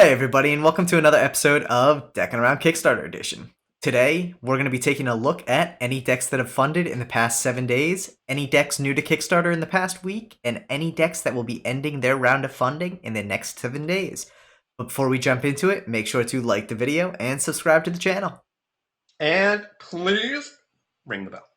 Hey everybody, and welcome to another episode of Deckin Around Kickstarter Edition. Today, we're going to be taking a look at any decks that have funded in the past 7 days, any decks new to Kickstarter in the past week, and any decks that will be ending their round of funding in the next 7 days. But before we jump into it, make sure to like the video and subscribe to the channel. And please ring the bell.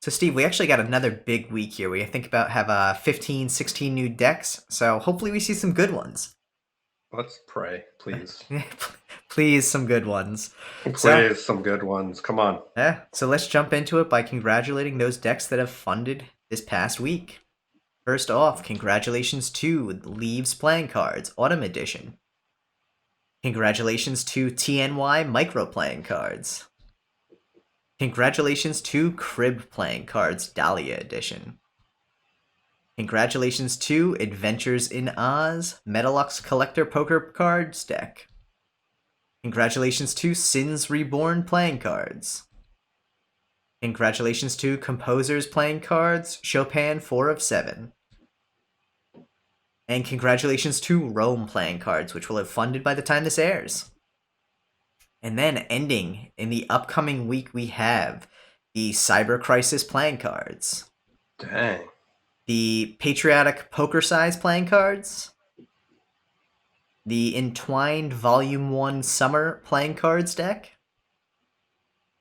So Steve, we actually got another big week here. We think about have 15, 16 new decks, so hopefully we see some good ones. Let's pray, please. Please, some good ones. Please, some good ones. Come on. Yeah, so let's jump into it by congratulating those decks that have funded this past week. First off, congratulations to Leaves Playing Cards, Autumn Edition. Congratulations to TNY Micro Playing Cards. Congratulations to Crib Playing Cards, Dahlia Edition. Congratulations to Adventures in Oz, Metalux Collector Poker Cards deck. Congratulations to Sins Reborn Playing Cards. Congratulations to Composers Playing Cards, Chopin 4 of 7. And congratulations to Rome Playing Cards, which will have funded by the time this airs. And then ending in the upcoming week, we have the Cyber Crisis Playing Cards. Dang. The Patriotic Poker Size Playing Cards. The Entwined Volume 1 Summer Playing Cards deck.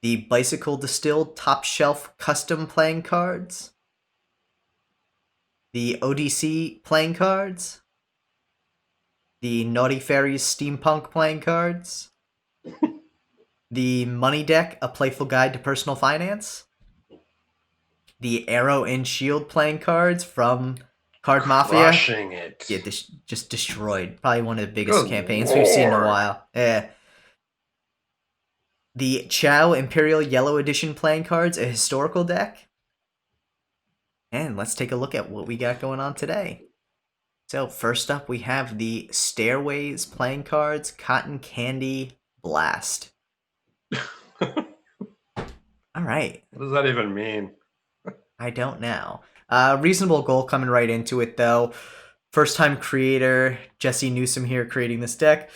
The Bicycle Distilled Top Shelf Custom Playing Cards. The ODC Playing Cards. The Naughty Fairies Steampunk Playing Cards. The Money Deck, A Playful Guide to Personal Finance. The Arrow and Shield Playing Cards from Card Mafia. Crushing it. Yeah, just destroyed. Probably one of the biggest campaigns we've seen in a while. Yeah. The Chow Imperial Yellow Edition Playing Cards, a historical deck. And let's take a look at what we got going on today. So first up, we have the Stairways Playing Cards, Cotton Candy Blast. All right. What does that even mean? I don't know. Reasonable goal coming right into it, though. First-time creator, Jesse Newsom here creating this deck.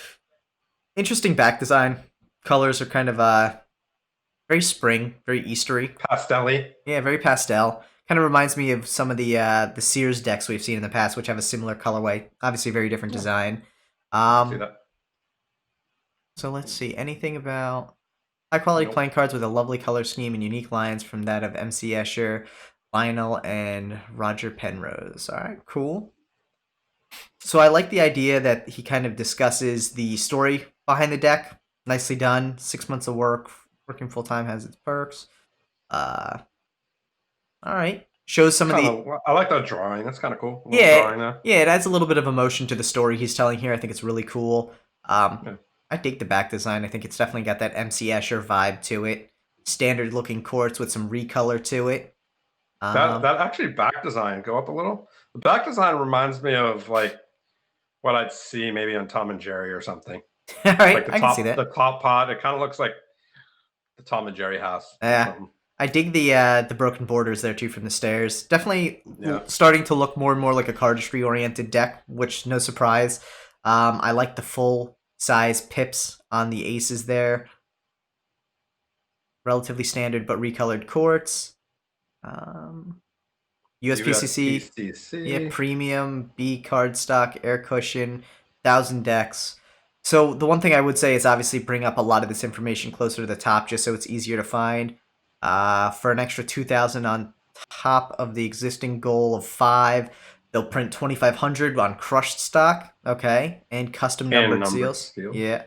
Interesting back design. Colors are kind of very spring, very Eastery. Pastel-y. Yeah, very pastel. Kind of reminds me of some of the Sears decks we've seen in the past, which have a similar colorway. Obviously, very different design. See that? So let's see. Anything about high-quality playing cards with a lovely color scheme and unique lines from that of MC Escher, Lionel, and Roger Penrose. All right, cool. So I like the idea that he kind of discusses the story behind the deck. Nicely done. 6 months of work. Working full-time has its perks. All right. Shows some of the... I like that drawing. That's kind of cool. Yeah, it adds a little bit of emotion to the story he's telling here. I think it's really cool. Yeah. I dig the back design. I think it's definitely got that MC Escher vibe to it. Standard looking quartz with some recolor to it. That actually back design, go up a little. The back design reminds me of like what I'd see maybe on Tom and Jerry or something. All right, like I can see that. The top pot, it kind of looks like the Tom and Jerry house. Yeah. I dig the broken borders there too from the stairs. Definitely starting to look more and more like a cardistry oriented deck, which no surprise. I like the full size pips on the aces there. Relatively standard but recolored quartz. USPCC, yeah, premium, B cardstock, air cushion, 1,000 decks. So the one thing I would say is obviously bring up a lot of this information closer to the top just so it's easier to find. For an extra 2,000 on top of the existing goal of 5, they'll print 2,500 on crushed stock, okay, and custom numbered seals. Yeah.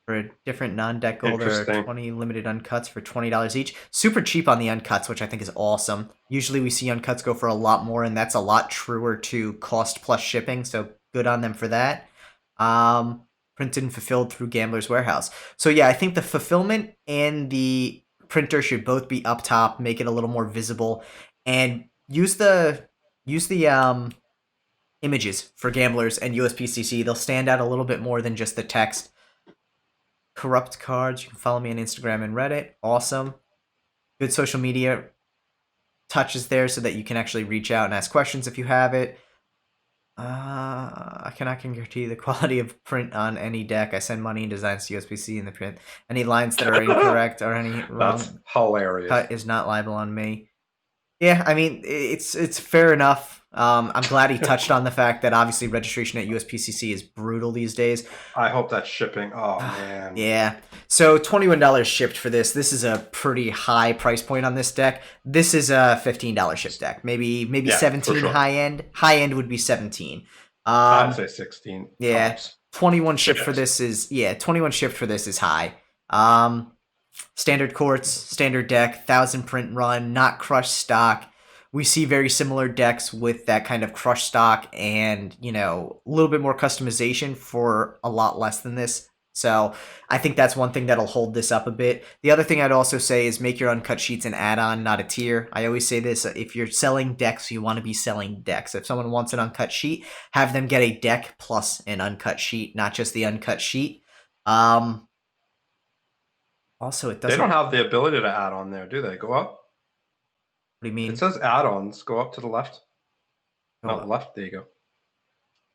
For a different non-deck goal, there are 20 limited uncuts for $20 each. Super cheap on the uncuts, which I think is awesome. Usually we see uncuts go for a lot more, and that's a lot truer to cost plus shipping, so good on them for that. Printed and fulfilled through Gambler's Warehouse. So yeah, I think the fulfillment and the printer should both be up top, make it a little more visible. And use the images for gamblers and USPCC. They'll stand out a little bit more than just the text. Corrupt cards. You can follow me on Instagram and Reddit. Awesome. Good social media touches there so that you can actually reach out and ask questions if you have it. I cannot guarantee the quality of print on any deck. I send money and designs to USPC in the print. Any lines that are incorrect or any wrong That's hilarious. cut is not liable on me. Yeah, I mean, it's fair enough. I'm glad he touched on the fact that obviously registration at USPCC is brutal these days. I hope that's shipping. Oh, man. Yeah. So $21 shipped for this. This is a pretty high price point on this deck. This is a $15 ship deck. Maybe Yeah, 17 sure. high end. High end would be 17. I'd say 16. Yeah. Tops. 21 shipped for this is 21 shipped for this is high. Standard quartz, standard deck, 1,000 print run, not crushed stock. We see very similar decks with that kind of crushed stock and, a little bit more customization for a lot less than this. So I think that's one thing that'll hold this up a bit. The other thing I'd also say is make your uncut sheets an add-on, not a tier. I always say this, if you're selling decks, you want to be selling decks. If someone wants an uncut sheet, have them get a deck plus an uncut sheet, not just the uncut sheet. Also, it doesn't... They don't have the ability to add on there, do they? Go up. What do you mean? It says add-ons. Go up to the left. Not left. There you go.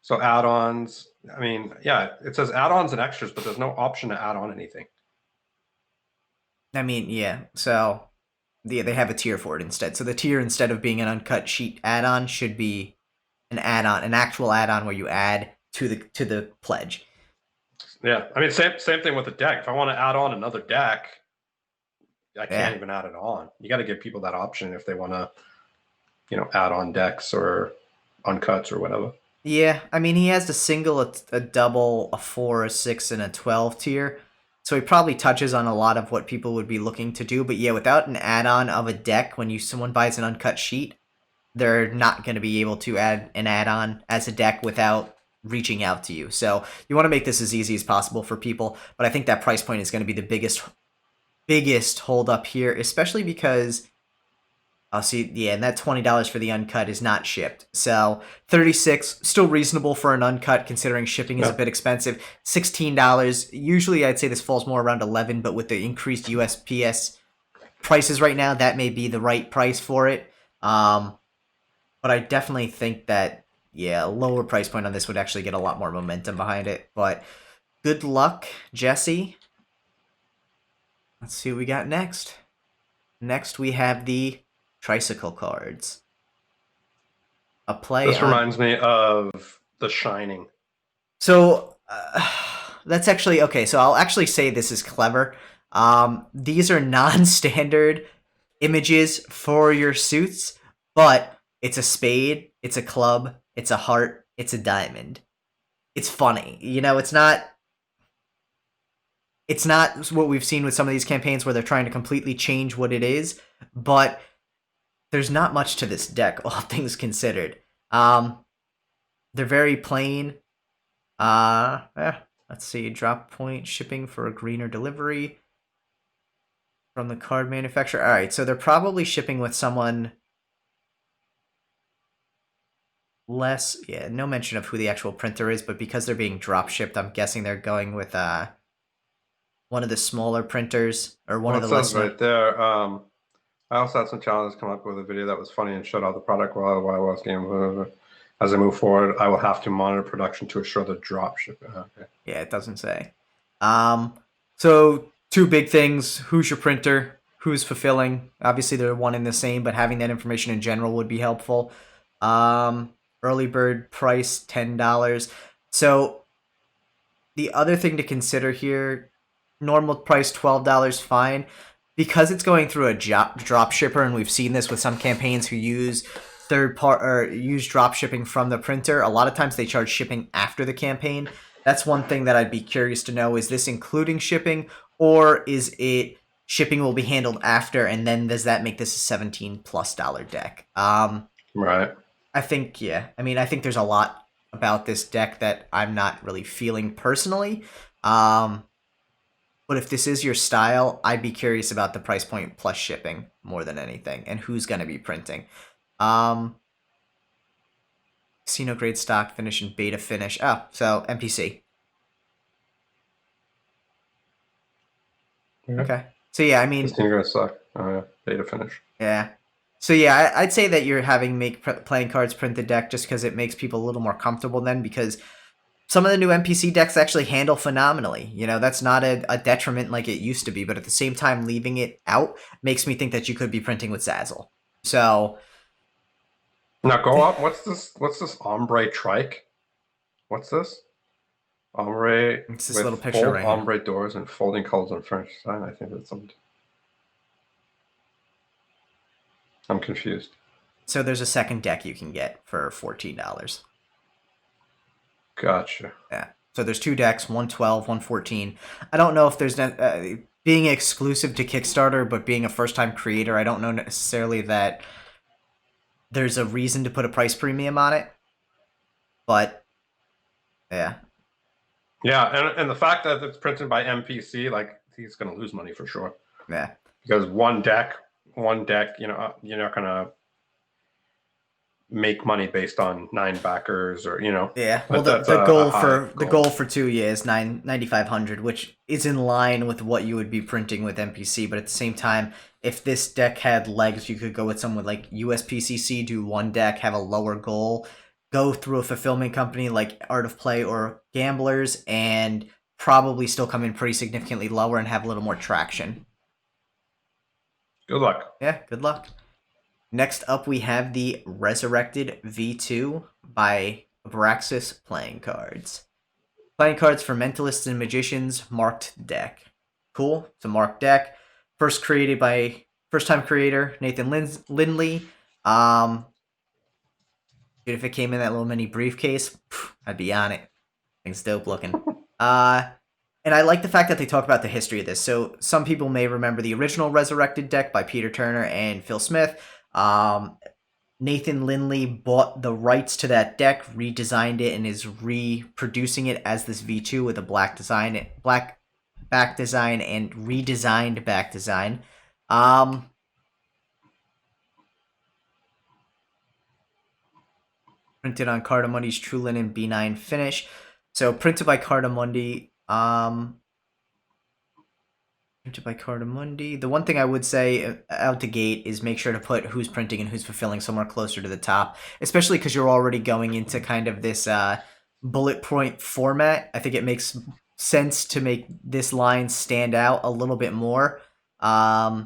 So add-ons. I mean, yeah, it says add-ons and extras, but there's no option to add on anything. I mean, yeah. So they have a tier for it instead. So the tier, instead of being an uncut sheet add-on, should be an add-on, an actual add-on where you add to the pledge. Yeah, I mean, same thing with the deck. If I want to add on another deck, I can't even add it on. You got to give people that option if they want to, add on decks or uncuts or whatever. Yeah, I mean, he has a single, a double, a 4, a 6, and a 12 tier. So he probably touches on a lot of what people would be looking to do. But yeah, without an add-on of a deck, when someone buys an uncut sheet, they're not going to be able to add an add-on as a deck without reaching out to you. So you want to make this as easy as possible for people. But I think that price point is going to be the biggest hold up here, especially because I'll see, yeah, and that $20 for the uncut is not shipped. So $36, still reasonable for an uncut considering shipping is a bit expensive. $16, usually I'd say this falls more around $11, but with the increased USPS prices right now, that may be the right price for it. But I definitely think that, yeah, a lower price point on this would actually get a lot more momentum behind it. But good luck, Jesse. Let's see what we got next. Next, we have the Tricycle cards. A play. This reminds me of The Shining. So that's actually okay. So I'll actually say this is clever. These are non-standard images for your suits, but it's a spade, it's a club, it's a heart, it's a diamond. It's funny, It's not what we've seen with some of these campaigns where they're trying to completely change what it is, but there's not much to this deck, all things considered. They're very plain. Let's see, drop point, shipping for a greener delivery from the card manufacturer. All right, so they're probably shipping with someone less. Yeah, no mention of who the actual printer is, but because they're being drop shipped, I'm guessing they're going with one of the smaller printers or one of the less. Right there. I also had some challenges come up with a video that was funny and showed out the product while I was game. As I move forward, I will have to monitor production to assure the drop ship. Okay. Yeah, it doesn't say. So two big things: who's your printer, who's fulfilling. Obviously, they're one and the same, but having that information in general would be helpful. Early bird price $10. So the other thing to consider here, normal price $12, fine. Because it's going through a drop shipper, and we've seen this with some campaigns who use use drop shipping from the printer. A lot of times they charge shipping after the campaign. That's one thing that I'd be curious to know. Is this including shipping, or is it shipping will be handled after, and then does that make this a $17+ deck? Right. I think, yeah. I mean, I think there's a lot about this deck that I'm not really feeling personally. But if this is your style, I'd be curious about the price point plus shipping more than anything, and who's going to be printing. Um, Casino grade stock finish and beta finish. Oh, so NPC. Yeah. Okay. So yeah, I mean, This team's gonna suck. Oh yeah, beta finish. yeah. So yeah, I'd say that you're having playing cards print the deck just because it makes people a little more comfortable then, because some of the new NPC decks actually handle phenomenally. You know, that's not a detriment like it used to be, but at the same time, leaving it out makes me think that you could be printing with Zazzle. So Now go up. What's this? What's this ombre trike? What's this? Ombre it's this little with picture fold right here. ombre doors and folding colors on French design. I think that's something. I'm confused. So there's a second deck you can get for $14. Gotcha. Yeah. So there's two decks, 112, 114. I don't know if there's being exclusive to Kickstarter, but being a first-time creator, I don't know necessarily that there's a reason to put a price premium on it. But yeah. Yeah, and the fact that it's printed by MPC, like he's gonna lose money for sure. Yeah. Because one deck, you know, you're not gonna make money based on 9 backers or Yeah. Well, the goal for 2 years, 9,500, which is in line with what you would be printing with NPC. But at the same time, if this deck had legs, you could go with someone like USPCC, do one deck, have a lower goal, go through a fulfillment company like Art of Play or Gamblers, and probably still come in pretty significantly lower and have a little more traction. Good luck. Yeah, good luck. Next up, we have the Resurrected V2 by Abraxas Playing Cards. Playing cards for Mentalists and Magicians, marked deck. Cool, it's a marked deck. First time creator, Nathan Lindley. Dude, if it came in that little mini briefcase, I'd be on it. Thing's dope looking. And I like the fact that they talk about the history of this. So some people may remember the original Resurrected deck by Peter Turner and Phil Smith. Nathan Lindley bought the rights to that deck, redesigned it, and is reproducing it as this V2 with a black back design and redesigned back design. Printed on Cardamundi's True Linen B9 finish. So printed by Cardamundi. Printed by Cardamundi. The one thing I would say out the gate is make sure to put who's printing and who's fulfilling somewhere closer to the top, especially because you're already going into kind of this bullet point format. I think it makes sense to make this line stand out a little bit more. Yeah,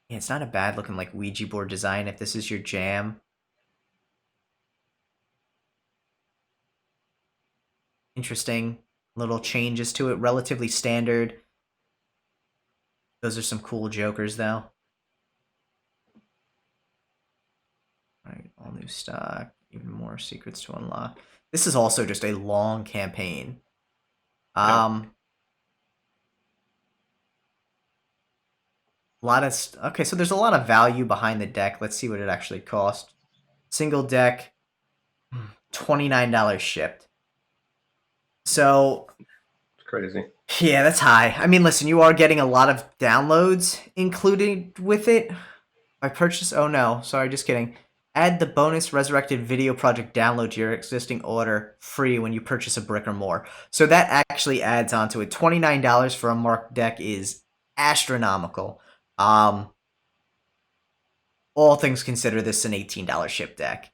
it's not a bad looking like Ouija board design if this is your jam. Interesting little changes to it, relatively standard. Those are some cool jokers, though. Alright, all new stock, even more secrets to unlock. This is also just a long campaign. A lot of okay, so there's a lot of value behind the deck. Let's see what it actually cost. Single deck, $29 shipped. So it's crazy. Yeah, that's high. I mean, listen, you are getting a lot of downloads included with it. I purchased. Oh no, sorry, just kidding. Add the bonus Resurrected Video Project download to your existing order free when you purchase a brick or more. So that actually adds onto it. $29 for a marked deck is astronomical. All things considered, this is an $18 ship deck.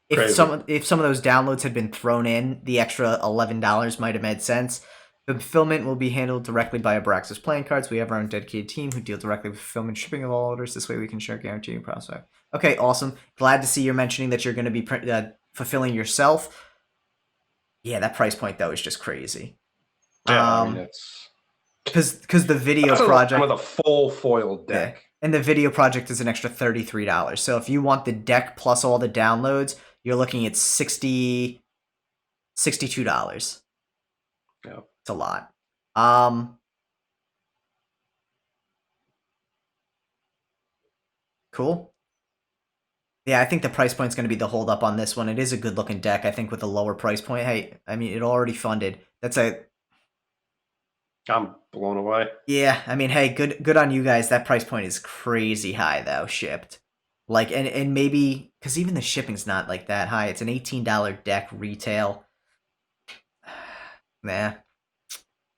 If some of those downloads had been thrown in, the extra $11 might have made sense. The fulfillment will be handled directly by Abraxas Playing Cards. We have our own dedicated team who deal directly with fulfillment and shipping of all orders. This way we can share guaranteed prospect. Okay, awesome. Glad to see you're mentioning that you're going to be fulfilling yourself. Yeah, that price point, though, is just crazy. Yeah, I mean, it's... Because the video project... with a full foil deck. Yeah, and the video project is an extra $33. So if you want the deck plus all the downloads, you're looking at $62. Yeah. It's a lot. Cool. Yeah, I think the price point's going to be the hold up on this one. It is a good looking deck, I think, with a lower price point. Hey, I mean, it already funded. That's a... I'm blown away. Yeah, I mean, hey, good on you guys. That price point is crazy high though, shipped. Like, and maybe because even the shipping's not like that high. It's an $18 deck retail. Nah.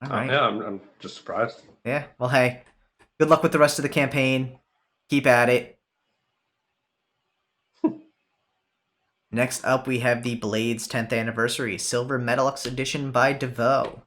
All right. Yeah, I'm just surprised. Yeah. Well, hey, good luck with the rest of the campaign. Keep at it. Next up, we have the Blades 10th Anniversary Silver Metalux Edition by DeVoe.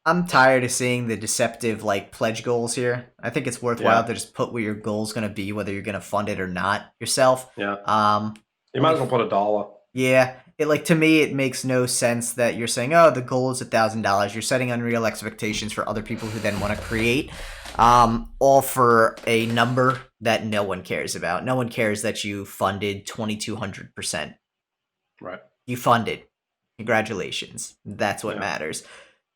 I'm tired of seeing the deceptive like pledge goals here. I think it's worthwhile to just put what your goal's going to be, whether you're going to fund it or not yourself. Yeah. Um, You might as well put $1. Yeah, it like to me it makes no sense that you're saying, oh, the goal is $1,000. You're setting unreal expectations for other people who then want to create, all for a number that no one cares about. No one cares that you funded 2,200%. Right. You funded. Congratulations. That's what matters.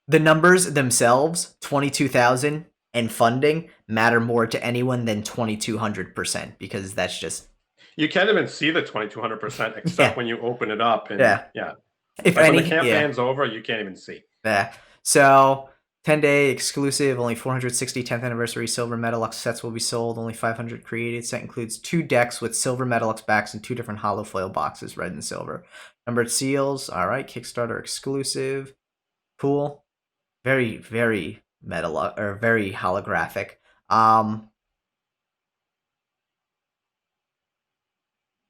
The numbers themselves, 22,000 and funding, matter more to anyone than 2,200% because that's just. You can't even see the 2,200% except when you open it up. And yeah. If like when the campaign's over, you can't even see. Yeah. So 10-day exclusive, only 460 10th anniversary silver Metalux sets will be sold. Only 500 created. Set includes 2 decks with silver Metalux backs and 2 different hollow foil boxes, red and silver. Numbered seals. All right, Kickstarter exclusive. Cool. Very, very Metalux or very holographic.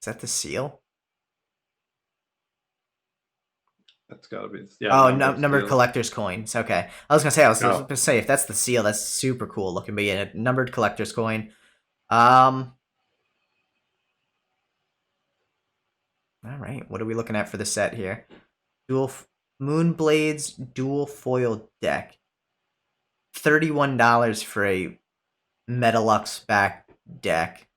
Is that the seal? That's gotta be. Yeah. Oh, numbered collector's coins. Okay, I was gonna say if that's the seal, that's super cool looking. But yeah, numbered collector's coin. All right, what are we looking at for the set here? Moonblade's dual foil deck. $31 for a Metalux back deck.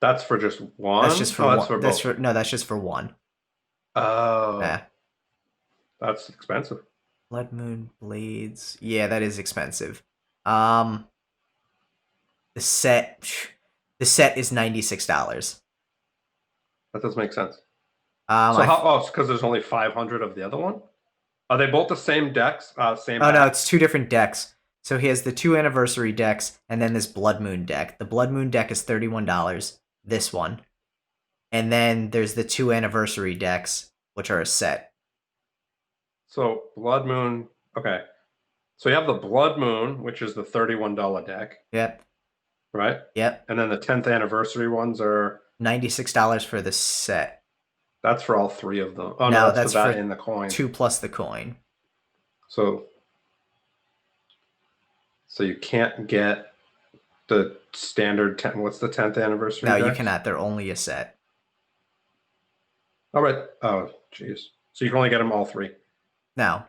That's for just one. That's just for one. That's just for one. Oh. Yeah. That's expensive. Blood Moon Blades. Yeah, that is expensive. The set is $96. That does make sense. Because there's only 500 of the other one? Are they both the same decks? Same. Oh, no, it's 2 different decks. So he has the 2 anniversary decks and then this Blood Moon deck. The Blood Moon deck is $31. This one. And then there's the 2 anniversary decks, which are a set. So Blood Moon. Okay. So you have the Blood Moon, which is the $31 deck. Yep. Right? Yep. And then the 10th anniversary ones are $96 for the set. That's for all 3 of them. Oh no, that's for that in the coin. 2 plus the coin. So you can't get the standard 10. What's the 10th anniversary? No, you cannot. They're only a set. All right. Oh, jeez. So you can only get them all 3. Now,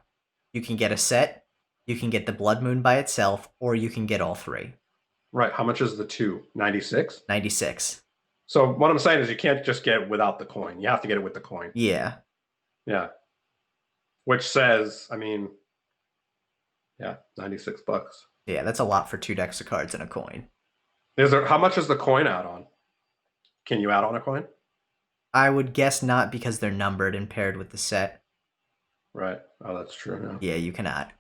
you can get a set, you can get the Blood Moon by itself, or you can get all 3. Right. How much is the 2? 96? 96. So what I'm saying is you can't just get it without the coin. You have to get it with the coin. Yeah. Yeah. Which says, I mean, yeah, $96. Yeah, that's a lot for 2 decks of cards and a coin. How much is the coin add-on? Can you add on a coin? I would guess not because they're numbered and paired with the set. Right. Oh, that's true. Yeah, you cannot.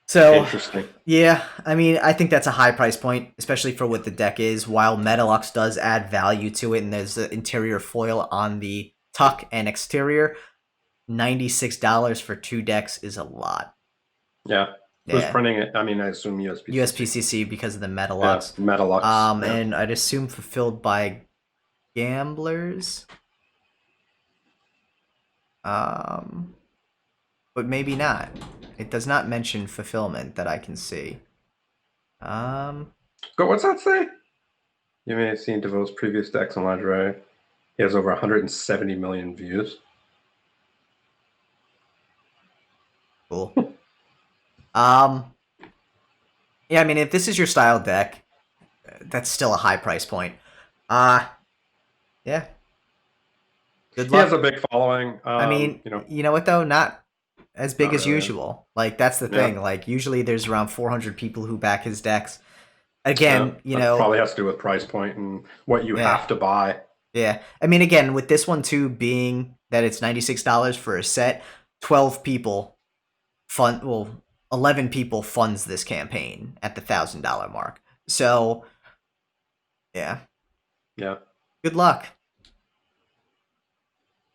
So, interesting. Yeah, I mean, I think that's a high price point, especially for what the deck is. While Metalux does add value to it, and there's the interior foil on the tuck and exterior, $96 for 2 decks is a lot. Yeah. Who's printing it? I mean, I assume USPCC. USPCC because of the Metalux. Yeah, Metalux. And I'd assume fulfilled by gamblers. But maybe not. It does not mention fulfillment that I can see. What's that say? You may have seen DeVoe's previous decks on Library. He has over 170 million views. Cool. Yeah, I mean, if this is your style deck, that's still a high price point. Yeah. Good luck. He has a big following. I mean, you know what though? Not as big as usual. Like that's the thing. Like usually there's around 400 people who back his decks. Again, probably has to do with price point and what you have to buy. Yeah. I mean, again, with this one too being that it's $96 for a set. 12 people 11 people funds this campaign at the $1,000 mark. So, yeah. Yeah. Good luck.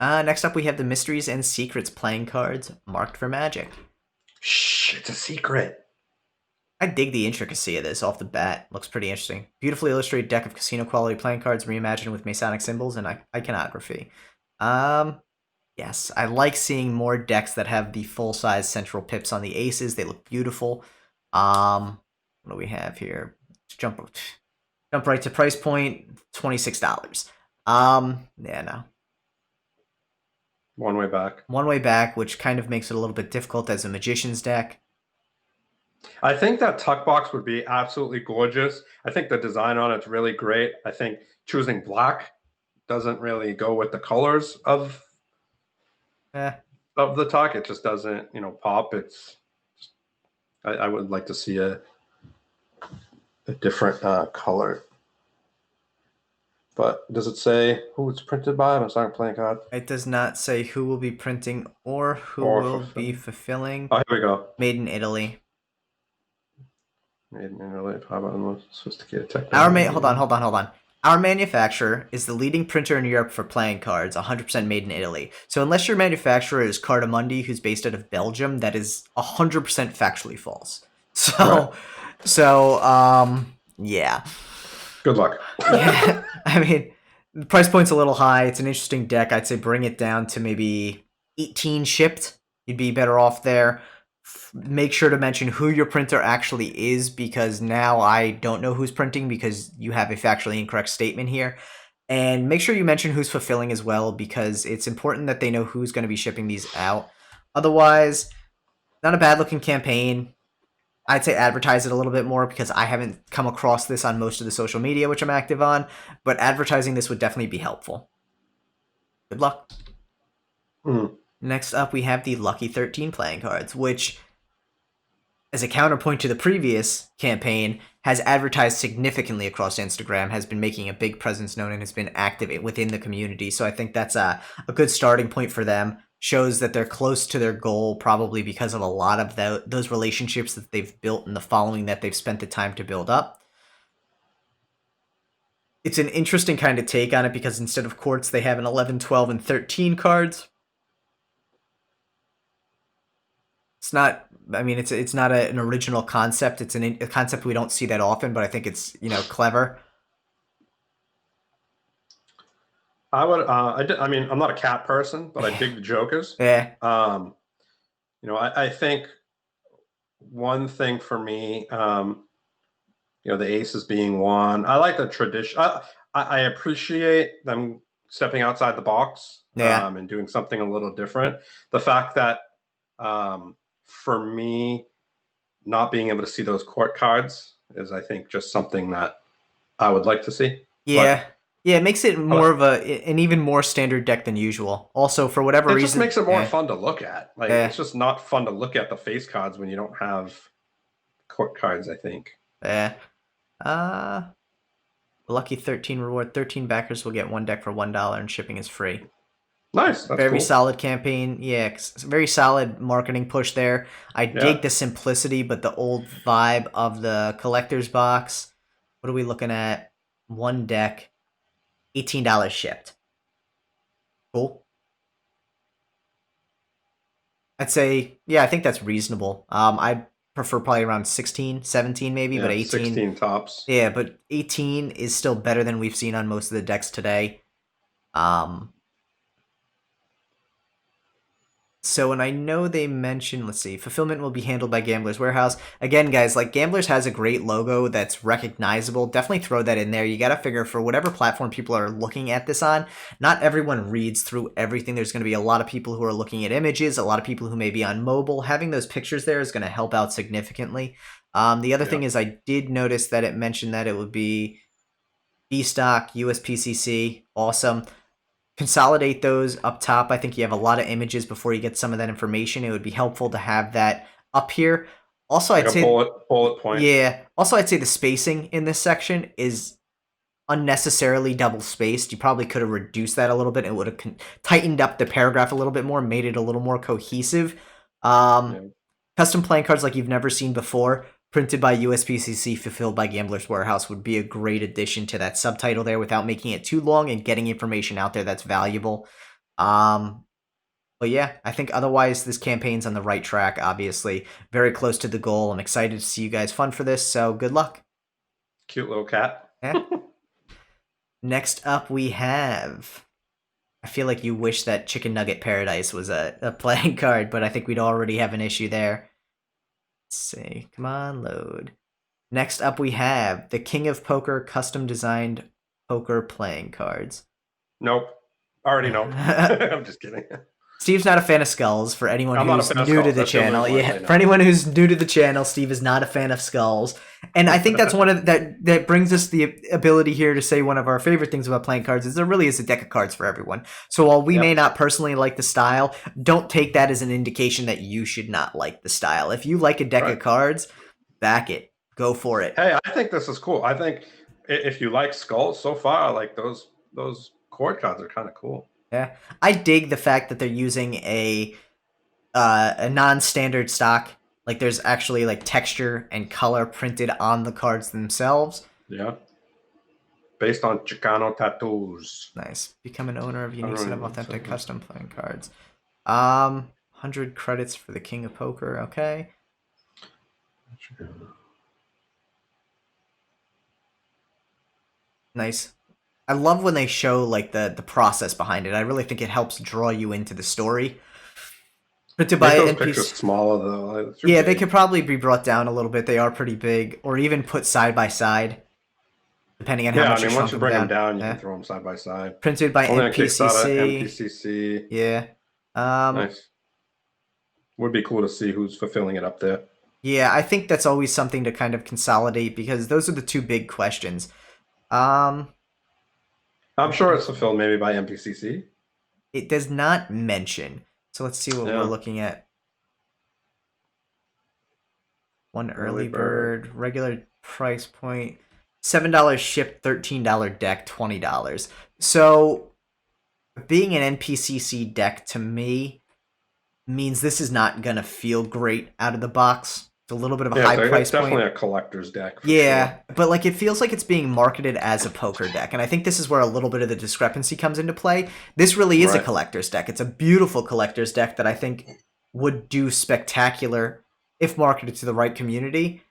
Next up, we have the Mysteries and Secrets playing cards marked for Magic. Shh, it's a secret. I dig the intricacy of this off the bat. Looks pretty interesting. Beautifully illustrated deck of casino quality playing cards reimagined with Masonic symbols and iconography. Yes, I like seeing more decks that have the full-size central pips on the aces. They look beautiful. What do we have here? Jump right to price point, $26. Yeah, no. One way back. One way back, which kind of makes it a little bit difficult as a Magician's deck. I think that tuck box would be absolutely gorgeous. I think the design on it's really great. I think choosing black doesn't really go with the colors of the tuck. It just doesn't, pop. It's I would like to see a different color. But does it say who it's printed by? I'm sorry, playing card. It does not say who will be printing or who will be fulfilling. Oh, here we go. Made in Italy. Made in Italy. How about the most sophisticated technology? Hold on. Our manufacturer is the leading printer in Europe for playing cards, 100% made in Italy. So unless your manufacturer is Cardamundi, who's based out of Belgium, that is 100% factually false. Yeah. Good luck. Yeah, I mean, the price point's a little high. It's an interesting deck. I'd say bring it down to maybe 18 shipped. You'd be better off there. Make sure to mention who your printer actually is, because now I don't know who's printing because you have a factually incorrect statement here. And make sure you mention who's fulfilling as well, because it's important that they know who's going to be shipping these out. Otherwise, not a bad looking campaign. I'd say advertise it a little bit more, because I haven't come across this on most of the social media which I'm active on, but advertising this would definitely be helpful. Good luck. Next up, we have the Lucky 13 playing cards, which, as a counterpoint to the previous campaign, has advertised significantly across Instagram, has been making a big presence known, and has been active within the community. So I think that's a good starting point for them. Shows that they're close to their goal, probably because of a lot of those relationships that they've built and the following that they've spent the time to build up. It's an interesting kind of take on it, because instead of quartz, they have an 11, 12, and 13 cards. It's not, I mean, it's not an original concept. It's a concept we don't see that often, but I think it's, clever. I mean, I'm not a cat person, but I dig the jokers. Yeah. I think one thing for me, the aces being one. I like the tradition. I appreciate them stepping outside the box, and doing something a little different. The fact that, for me, not being able to see those court cards is, I think, just something that I would like to see. Yeah. Yeah, it makes it more of an even more standard deck than usual. Also, for whatever reason, it just makes it more fun to look at. Like, it's just not fun to look at the face cards when you don't have court cards, I think. Yeah. Lucky 13 reward. 13 backers will get one deck for $1, and shipping is free. Nice. That's very cool. Solid campaign. Yeah, very solid marketing push there. I dig the simplicity, but the old vibe of the collector's box. What are we looking at? One deck. $18 shipped. Cool. I'd say, I think that's reasonable. I prefer probably around 16, 17 maybe, but 18. 16 tops. Yeah, but 18 is still better than we've seen on most of the decks today. So, and I know they mentioned, let's see, fulfillment will be handled by Gambler's Warehouse. Again, guys, like, Gambler's has a great logo that's recognizable. Definitely throw that in there. You got to figure, for whatever platform people are looking at this on, not everyone reads through everything. There's going to be a lot of people who are looking at images, a lot of people who may be on mobile. Having those pictures there is going to help out significantly. The other thing is, I did notice that it mentioned that it would be B-Stock, USPCC. Awesome. Consolidate those up top. I think you have a lot of images before you get some of that information. It would be helpful to have that up here. Also, like I'd say bullet point. Yeah. Also, I'd say the spacing in this section is unnecessarily double spaced. You probably could have reduced that a little bit. It would have tightened up the paragraph a little bit more, made it a little more cohesive. Yeah. Custom playing cards like you've never seen before, printed by USPCC, fulfilled by Gambler's Warehouse, would be a great addition to that subtitle there without making it too long and getting information out there that's valuable. But yeah, I think otherwise this campaign's on the right track, obviously. Very close to the goal. I'm excited to see you guys fund for this, so good luck. Cute little cat. Yeah. Next up we have... I feel like you wish that Chicken Nugget Paradise was a playing card, but I think we'd already have an issue there. Let's see. Come on, load. Next up we have the King of Poker custom-designed poker playing cards. Nope. Already nope. I'm just kidding. Steve's not a fan of skulls. For anyone who's new to the channel, yeah. For anyone who's new to the channel, Steve is not a fan of skulls, and I think that's one of that brings us the ability here to say one of our favorite things about playing cards is there really is a deck of cards for everyone. So while we may not personally like the style, don't take that as an indication that you should not like the style. If you like a deck of cards, back it, go for it. Hey, I think this is cool. I think if you like skulls so far, like those chord cards are kind of cool. Yeah, I dig the fact that they're using a non-standard stock. Like there's actually like texture and color printed on the cards themselves. Yeah. Based on Chicano tattoos. Nice. Become an owner of unique set of authentic custom playing cards. 100 credits for the King of Poker. Okay. Nice. I love when they show like the process behind it. I really think it helps draw you into the story. Printed by those pictures smaller though. Yeah, they could probably be brought down a little bit. They are pretty big, or even put side by side, depending on how much. Yeah, I mean, once you bring them down, you can throw them side by side. Printed by NPCC. NPCC. Yeah. Nice. Would be cool to see who's fulfilling it up there. Yeah, I think that's always something to kind of consolidate because those are the two big questions. I'm sure it's fulfilled maybe by MPCC. It does not mention. So let's see what we're looking at. One early bird, regular price point, $7 ship, $13 deck, $20. So being an NPCC deck to me means this is not going to feel great out of the box. It's a little bit of a high price point. Definitely a collector's deck. Yeah, but like it feels like it's being marketed as a poker deck, and I think this is where a little bit of the discrepancy comes into play. This really is a collector's deck. It's a beautiful collector's deck that I think would do spectacular if marketed to the right community.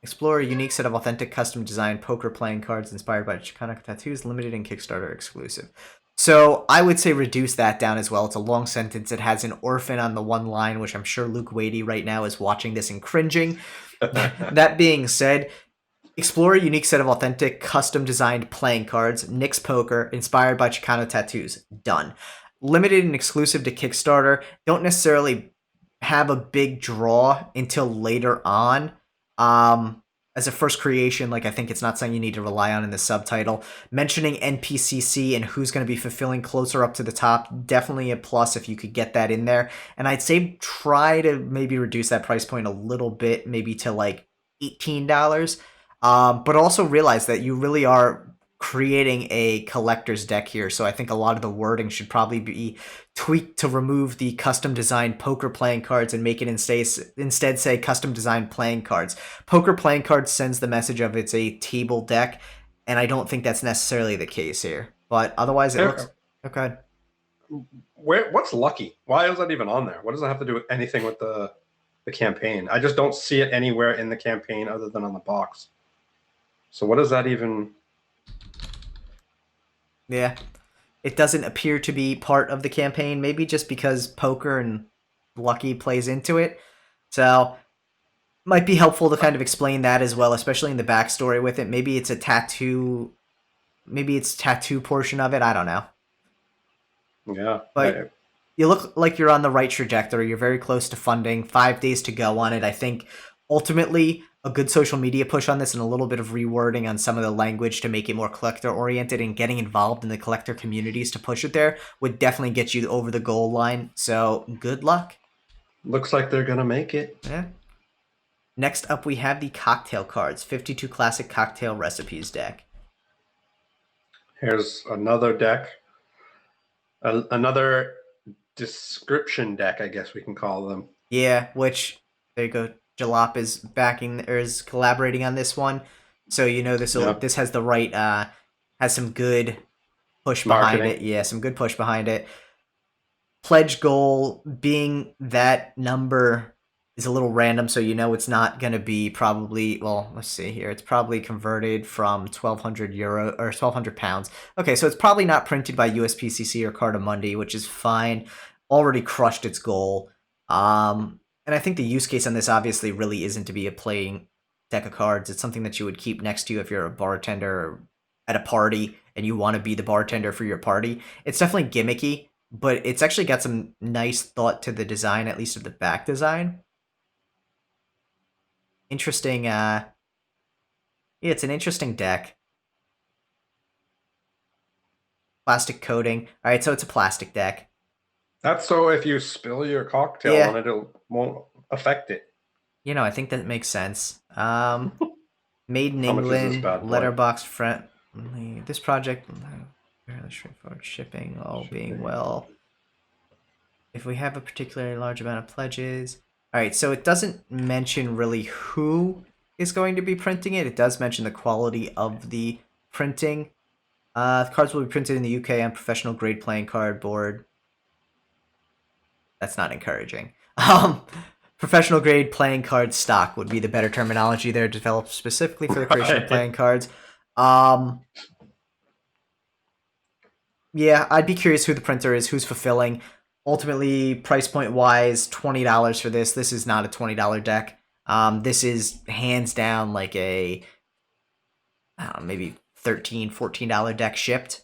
Explore a unique set of authentic custom designed poker playing cards inspired by Chicano tattoos, limited and Kickstarter exclusive. So I would say reduce that down as well. It's a long sentence. It has an orphan on the one line, which I'm sure Luke Wadey right now is watching this and cringing. That being said, explore a unique set of authentic, custom-designed playing cards, Nick's Poker, inspired by Chicano tattoos. Done. Limited and exclusive to Kickstarter. Don't necessarily have a big draw until later on. As a first creation, like I think it's not something you need to rely on in the subtitle. Mentioning NPCC and who's going to be fulfilling closer up to the top, definitely a plus if you could get that in there. And I'd say try to maybe reduce that price point a little bit, maybe to like $18. But also realize that you really are creating a collector's deck here, so I think a lot of the wording should probably be tweaked to remove the custom designed poker playing cards and make it instead say custom designed playing cards. Poker playing cards sends the message of it's a table deck, and I don't think that's necessarily the case here. But otherwise, it looks okay. What's lucky? Why is that even on there? What does that have to do with anything with the campaign? I just don't see it anywhere in the campaign other than on the box. So what does that even? Yeah, it doesn't appear to be part of the campaign, maybe just because poker and lucky plays into it. So might be helpful to kind of explain that as well, especially in the backstory with it. Maybe it's a tattoo, maybe it's tattoo portion of it. I don't know. Yeah. But you look like you're on the right trajectory. You're very close to funding. 5 days to go on it. I think ultimately a good social media push on this and a little bit of rewording on some of the language to make it more collector oriented and getting involved in the collector communities to push it there would definitely get you over the goal line. So good luck. Looks like they're going to make it. Yeah. Next up, we have the cocktail cards, 52 classic cocktail recipes deck. Here's another deck. Another description deck, I guess we can call them. Yeah, which there you go. Jalop is backing or is collaborating on this one, so you know Yep. this has the right has some good push behind Marketing. it. Yeah, some good push behind it. Pledge goal being that number is a little random, so you know it's not going to be probably, well, let's see here. It's probably converted from 1,200 euro or 1,200 pounds. Okay, so it's probably not printed by USPCC or Cardamundi, which is fine. Already crushed its goal. And I think the use case on this obviously really isn't to be a playing deck of cards. It's something that you would keep next to you if you're a bartender at a party and you want to be the bartender for your party. It's definitely gimmicky, but it's actually got some nice thought to the design, at least of the back design. Interesting, yeah, it's an interesting deck. Plastic coating. Alright, so it's a plastic deck. That's so if you spill your cocktail Yeah. on it, it won't affect it. You know, I think that makes sense. Made in How much is this England, bad boy? letterbox friendly. This project, fairly straightforward shipping, all being well. If we have a particularly large amount of pledges. Alright, so it doesn't mention really who is going to be printing it. It does mention the quality of the printing. The cards will be printed in the UK on professional grade playing card board. That's not encouraging. Professional grade playing card stock would be the better terminology there, developed specifically for the creation of playing cards. Yeah, I'd be curious who the printer is, who's fulfilling. Ultimately, price point wise, $20 for this. This is not a $20 deck. This is hands down like a, I don't know, maybe $13, $14 deck shipped.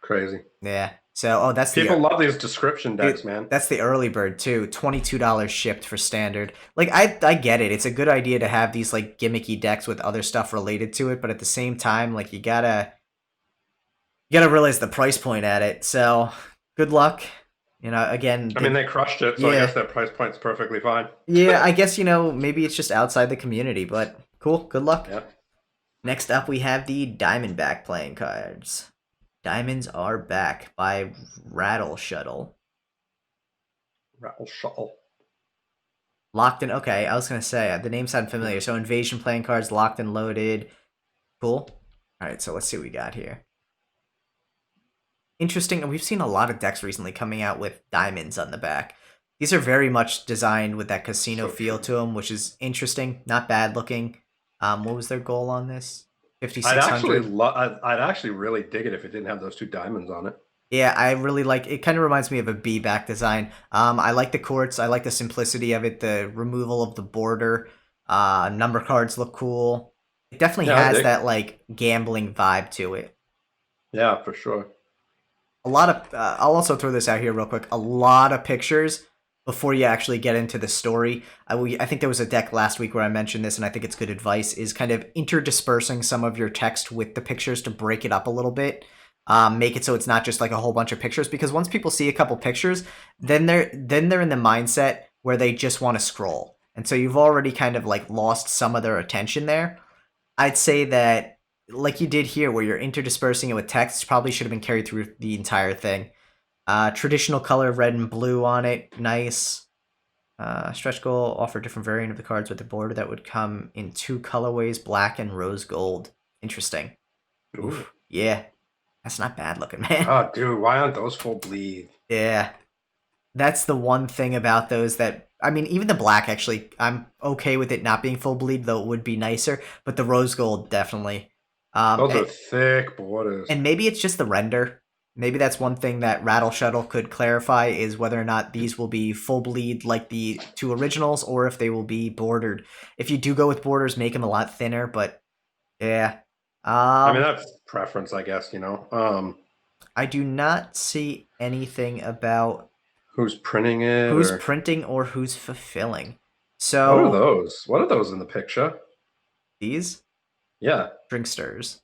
Crazy. Yeah. So, oh, that's people love these description decks, man. That's the early bird too. $22 shipped for standard. Like I get it. It's a good idea to have these like gimmicky decks with other stuff related to it, but at the same time, like you gotta realize the price point at it. So good luck. You know, again, I mean, they crushed it, so yeah. I guess that price point's perfectly fine. Yeah, I guess, you know, maybe it's just outside the community, but cool. Good luck. Yep. Next up, we have the Diamondback playing cards. Diamonds Are Back by Rattle Shuttle. Rattle Shuttle. Locked in. Okay, I was going to say, the name sounded familiar. So Invasion playing cards, locked and loaded. Cool. All right, so let's see what we got here. Interesting. And we've seen a lot of decks recently coming out with diamonds on the back. These are very much designed with that casino feel to them, which is interesting. Not bad looking. What was their goal on this? 5,600. I'd actually really dig it if it didn't have those two diamonds on it. Yeah, I really like it. Kind of reminds me of a B back design. I like the courts. I like the simplicity of it. The removal of the border. Number cards look cool. It definitely has that like gambling vibe to it. Yeah, for sure. A lot of. I'll also throw this out here real quick. A lot of pictures before you actually get into the story. I think there was a deck last week where I mentioned this, and I think it's good advice. Is kind of interdispersing some of your text with the pictures to break it up a little bit. Make it so it's not just like a whole bunch of pictures, because once people see a couple pictures, then they're in the mindset where they just want to scroll, and so you've already kind of like lost some of their attention there. I'd say that like you did here, where you're interdispersing it with text, probably should have been carried through the entire thing. Traditional color of red and blue on it, nice. Stretch goal, offer a different variant of the cards with the border that would come in two colorways, black and rose gold. Interesting. Oof. Yeah. That's not bad looking, man. Oh, dude, why aren't those full bleed? Yeah. That's the one thing about those that, I mean, even the black, actually, I'm okay with it not being full bleed, though it would be nicer, but the rose gold, definitely. Those are thick borders. And maybe it's just the render. Maybe that's one thing that Rattle Shuttle could clarify, is whether or not these will be full bleed like the two originals, or if they will be bordered. If you do go with borders, make them a lot thinner, but yeah. I mean, that's preference, I guess, you know. I do not see anything about who's printing it, who's printing or who's fulfilling. So what are those? What are those in the picture? These? Yeah. Drink stirs.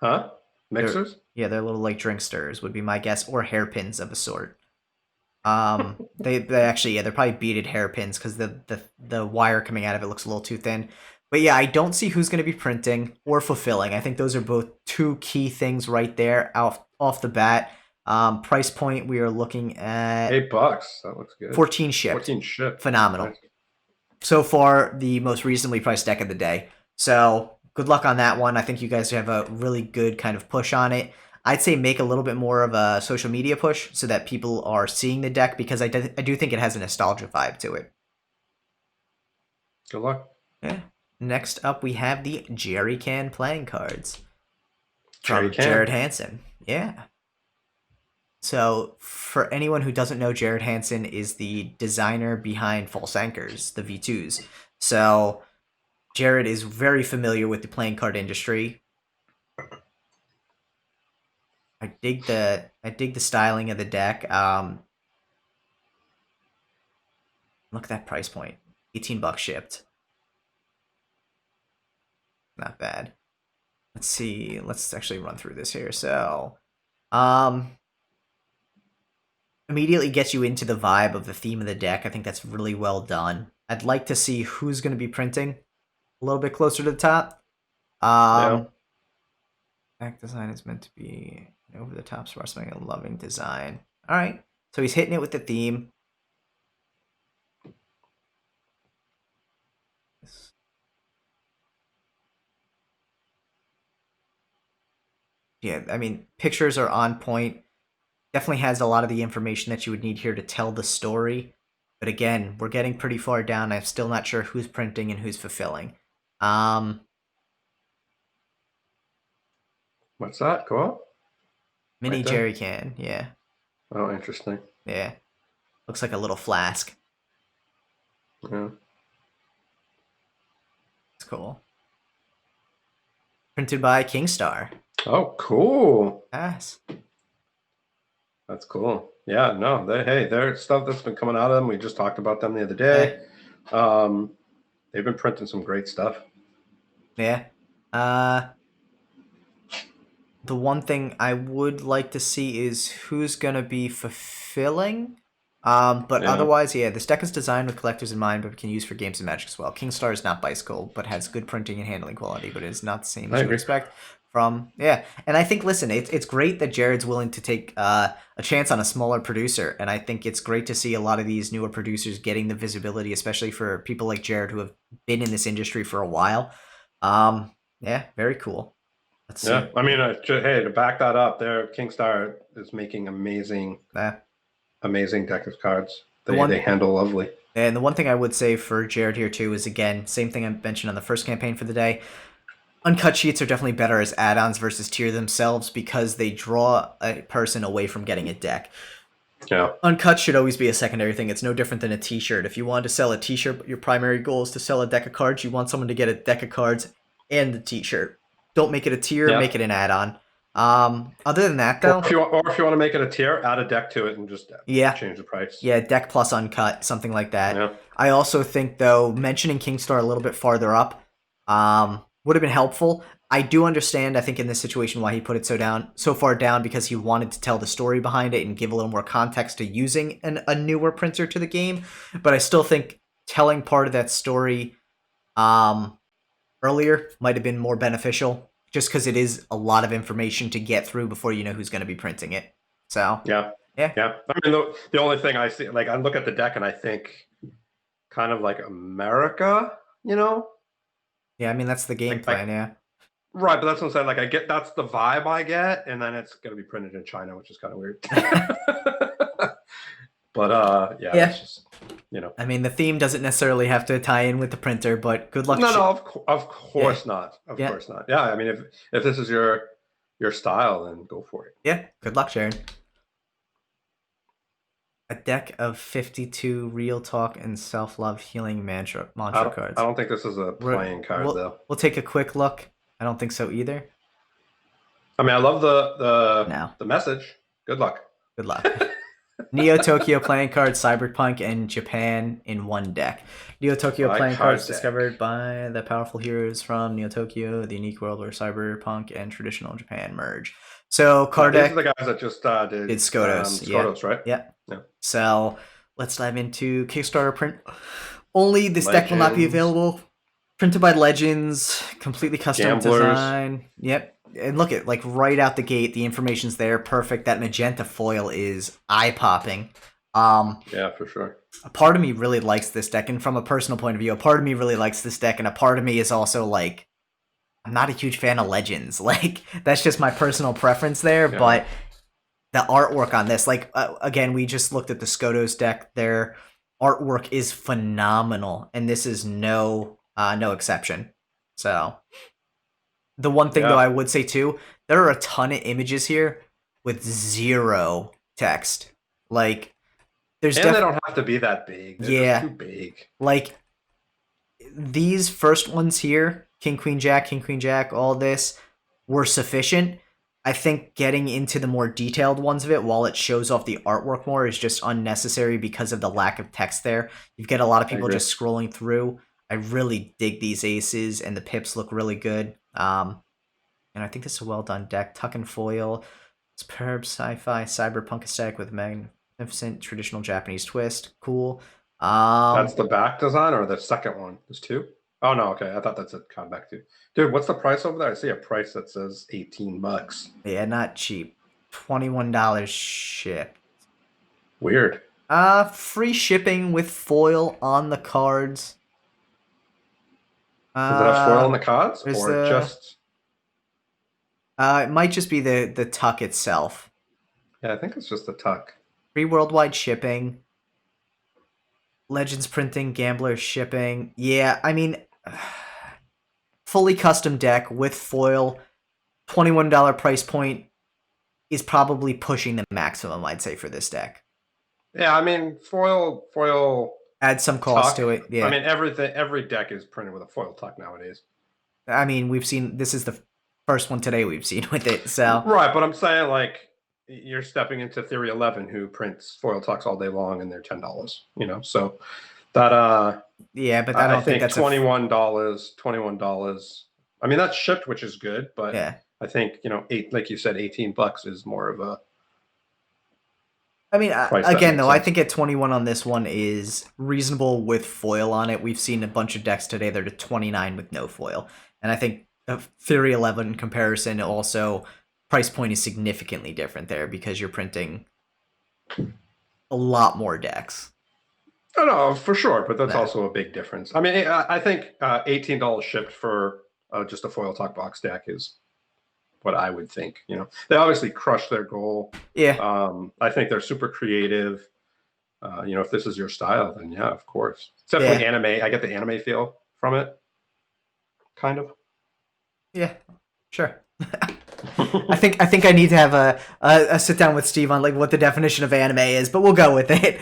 Huh? Mixers? They're little like drink stirs would be my guess, or hairpins of a sort. They actually, they're probably beaded hairpins because the wire coming out of it looks a little too thin. But yeah, I don't see who's going to be printing or fulfilling. I think those are both two key things right there off the bat. Price point, we are looking at $8. That looks good. 14 shipped. 14 shipped. Phenomenal. Nice. So far, the most reasonably priced deck of the day. So good luck on that one. I think you guys have a really good kind of push on it. I'd say make a little bit more of a social media push so that people are seeing the deck, because I do think it has a nostalgia vibe to it. Good luck. Yeah. Next up, we have the Jerrycan playing cards from Jerrycan. Jared Hansen. Yeah. So, for anyone who doesn't know, Jared Hansen is the designer behind False Anchors, the V2s. So, Jared is very familiar with the playing card industry. I dig the styling of the deck. Look at that price point. $18 shipped. Not bad. Let's see. Let's actually run through this here. So, immediately gets you into the vibe of the theme of the deck. I think that's really well done. I'd like to see who's going to be printing a little bit closer to the top. Deck design is meant to be over the top, sparkling a loving design. All right. So he's hitting it with the theme. Yeah, I mean, pictures are on point. Definitely has a lot of the information that you would need here to tell the story. But again, we're getting pretty far down. I'm still not sure who's printing and who's fulfilling. What's that? Go up. Mini Jerrycan, yeah. Oh, interesting. Yeah. Looks like a little flask. Yeah. It's cool. Printed by Kingstar. Oh, cool. Yes. That's cool. Yeah, no, they're stuff that's been coming out of them. We just talked about them the other day. They've been printing some great stuff. Yeah. The one thing I would like to see is who's gonna be fulfilling. But otherwise, yeah, this deck is designed with collectors in mind, but can use for games of Magic as well. Kingstar is not bicycle, but has good printing and handling quality, but it's not the same as you would expect from. Yeah, and I think, listen, it's great that Jared's willing to take a chance on a smaller producer, and I think it's great to see a lot of these newer producers getting the visibility, especially for people like Jared who have been in this industry for a while. Yeah, very cool. Let's see. I mean, hey, to back that up, Kingstar is making amazing deck of cards. They handle lovely. And the one thing I would say for Jared here too is, again, same thing I mentioned on the first campaign for the day. Uncut sheets are definitely better as add-ons versus tier themselves because they draw a person away from getting a deck. Yeah. Uncut should always be a secondary thing. It's no different than a t-shirt. If you want to sell a t-shirt, but your primary goal is to sell a deck of cards, you want someone to get a deck of cards and the t-shirt. Don't make it a tier, make it an add-on. Other than that, though, or if you want to make it a tier, add a deck to it and just change the price. Yeah, deck plus uncut, something like that. Yeah. I also think, though, mentioning Kingstar a little bit farther up would have been helpful. I do understand, I think, in this situation why he put it so far down, because he wanted to tell the story behind it and give a little more context to using a newer printer to the game. But I still think telling part of that story earlier might have been more beneficial, just because it is a lot of information to get through before you know who's going to be printing it. So yeah. I mean, the only thing I see, like, I look at the deck and I think kind of like America, you know? Yeah, I mean, that's the game plan, yeah. Right, but that's what I'm saying. Like, that's the vibe I get, and then it's going to be printed in China, which is kind of weird. But it's just, you know. I mean, the theme doesn't necessarily have to tie in with the printer, but good luck. No, of course not. Of course not. Yeah, I mean, if this is your style, then go for it. Yeah, good luck, Sharon. A deck of 52 real talk and self-love healing mantra cards. I don't think this is a playing card, though. We'll take a quick look. I don't think so either. I mean, I love the message. Good luck. Good luck. Neotokyo playing cards, Cyberpunk, and Japan in one deck. Neotokyo playing cards discovered by the powerful heroes from Neotokyo, the unique world where Cyberpunk and traditional Japan merge. So Kardeck, these are the guys that just did Skotos, right? Yeah. So let's dive into Kickstarter print. Only this deck will not be available Printed by Legends, completely custom Gamblers. design. Yep. And look at, like, right out the gate, the information's there, perfect. That magenta foil is eye-popping. Yeah, for sure. A part of me really likes this deck, and from a personal point of view, a part of me really likes this deck, and a part of me is also like, I'm not a huge fan of Legends. Like, that's just my personal preference there, Yeah. but the artwork on this, like, again, we just looked at the Skotos deck. Their artwork is phenomenal, and this is no exception. So, the one thing, though, I would say, too, there are a ton of images here with zero text. Like, and they don't have to be that big. They're just too big. Like, these first ones here, King, Queen, Jack, all this, were sufficient. I think getting into the more detailed ones of it, while it shows off the artwork more, is just unnecessary because of the lack of text there. You get a lot of people just scrolling through. I really dig these aces, and the pips look really good. And I think this is a well-done deck. Tuck and foil. Superb sci-fi cyberpunk aesthetic with magnificent traditional Japanese twist. Cool. That's the back design or the second one? There's two? Oh, no, okay. I thought that's a Kardeck too. Dude, what's the price over there? I see a price that says $18. Yeah, not cheap. $21 shipped. Weird. Free shipping with foil on the cards. Does it have foil on the cards? Or just... it might just be the tuck itself. Yeah, I think it's just the tuck. Free worldwide shipping. Legends printing, Gambler shipping. Yeah, I mean, fully custom deck with foil, $21 price point is probably pushing the maximum, I'd say, for this deck. Yeah, I mean, foil add some cost to it. Yeah, I mean, every deck is printed with a foil tuck nowadays. I mean, we've seen, this is the first one today we've seen with it, so. Right, but I'm saying, like, you're stepping into Theory 11, who prints foil tucks all day long, and they're $10. You know, so that yeah, but I don't think that's $21. I mean, that's shipped, which is good, but yeah. I think, you know, like you said, $18 is more of a. I mean, again, though, I think at 21 on this one is reasonable with foil on it. We've seen a bunch of decks today that are 29 with no foil, and I think the Theory 11 comparison also. Price point is significantly different there because you're printing a lot more decks. Oh, no, for sure, but that's also a big difference. I mean, I think $18 shipped for just a foil talk box deck is what I would think. You know, they obviously crushed their goal. Yeah. I think they're super creative. You know, if this is your style, then yeah, of course. It's definitely anime. I get the anime feel from it, kind of. Yeah, sure. I think I need to have a sit down with Steve on like what the definition of anime is, but we'll go with it.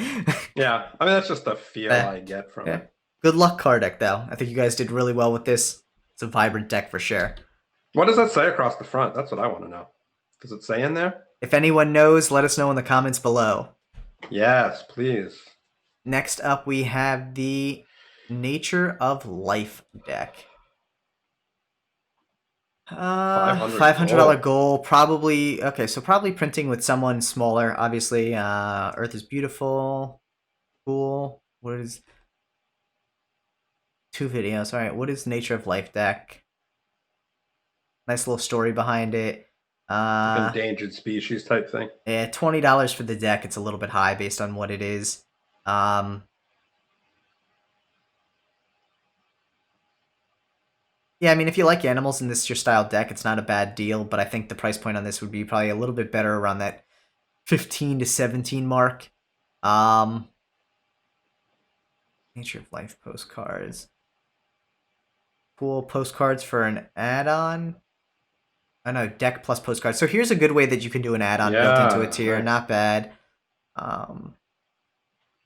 Yeah, I mean that's just the feel I get from it. Good luck, Kardeck, though. I think you guys did really well with this. It's a vibrant deck for sure. What does that say across the front? That's what I want to know. Does it say in there? If anyone knows, let us know in the comments below. Yes, please. Next up, we have the Nature of Life deck. $500 goal, probably. Okay, so probably printing with someone smaller. Obviously, Earth is beautiful. Cool. What is 2 videos? All right, what is Nature of Life deck? Nice little story behind it. Endangered species type thing. Yeah, $20 for the deck. It's a little bit high based on what it is. Yeah, I mean, if you like animals and this is your style deck, it's not a bad deal, but I think the price point on this would be probably a little bit better around that 15 to 17 mark. Nature of Life postcards. Cool postcards for an add-on. I know, deck plus postcards. So here's a good way that you can do an add-on built into a tier. Nice. Not bad.